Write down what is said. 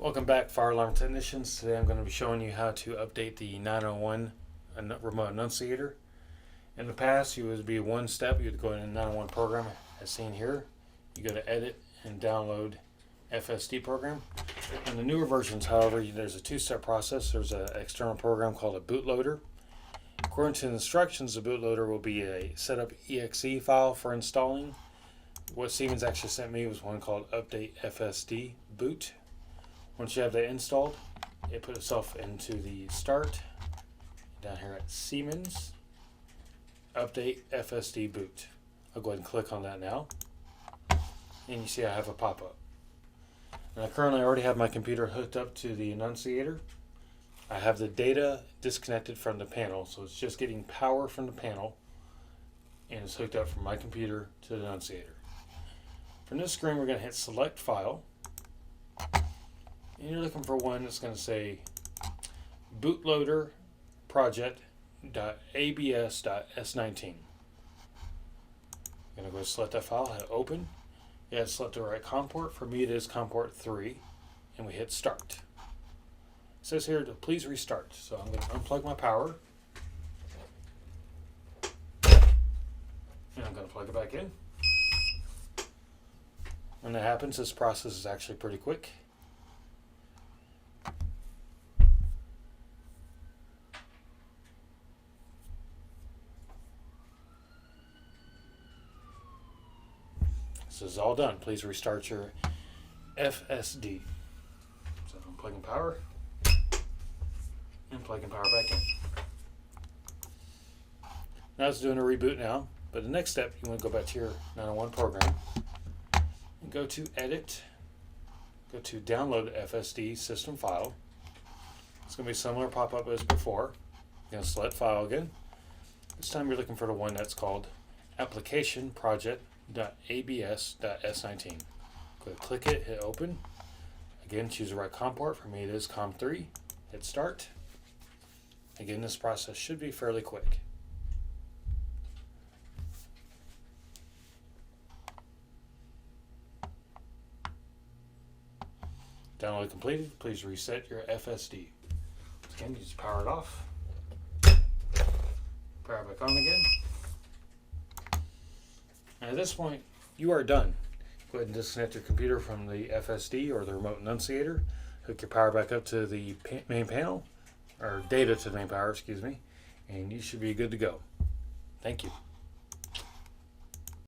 Welcome back, fire alarm technicians. Today I'm going to be showing you how to update the 901 remote annunciator. In the past, you would be one step. You'd go in the 901 program, as seen here. You go to edit and download FSD program. In the newer versions, however, there's a two-step process. There's an external program called a bootloader. According to the instructions, the bootloader will be a setup exe file for installing. What Siemens actually sent me was one called update FSD boot. Once you have that installed, it puts itself into the start down here at Siemens update FSD boot. I'll go ahead and click on that now, and you see I have a pop-up. Now currently I already have my computer hooked up to the annunciator. I have the data disconnected from the panel, so it's just getting power from the panel, and it's hooked up from my computer to the annunciator. From this screen, we're going to hit select file. And you're looking for one that's going to say bootloader project.abs.s19. I'm going to go select that file, hit open. You have to select the right COM port. For me, it is COM port 3, and we hit start. It says here to please restart. So I'm going to unplug my power, and I'm going to plug it back in. When that happens, this process is actually pretty quick. This is all done. Please restart your FSD. So I'm plugging power and plugging power back in. Now it's doing a reboot now, but the next step, you want to go back to your 901 program and go to edit, go to download FSD system file. It's going to be a similar pop-up as before. You're going to select file again. This time you're looking for the one that's called application project.abs.s19. Go click it, hit open. Again, choose the right COM port. For me, it is COM 3. Hit start. Again, this process should be fairly quick. Download completed. Please reset your FSD. Again, you just power it off. Power back on again. And at this point, you are done. Go ahead and disconnect your computer from the FSD or the remote annunciator. Hook your power back up to the main panel, or data to the main power, excuse me, and you should be good to go. Thank you.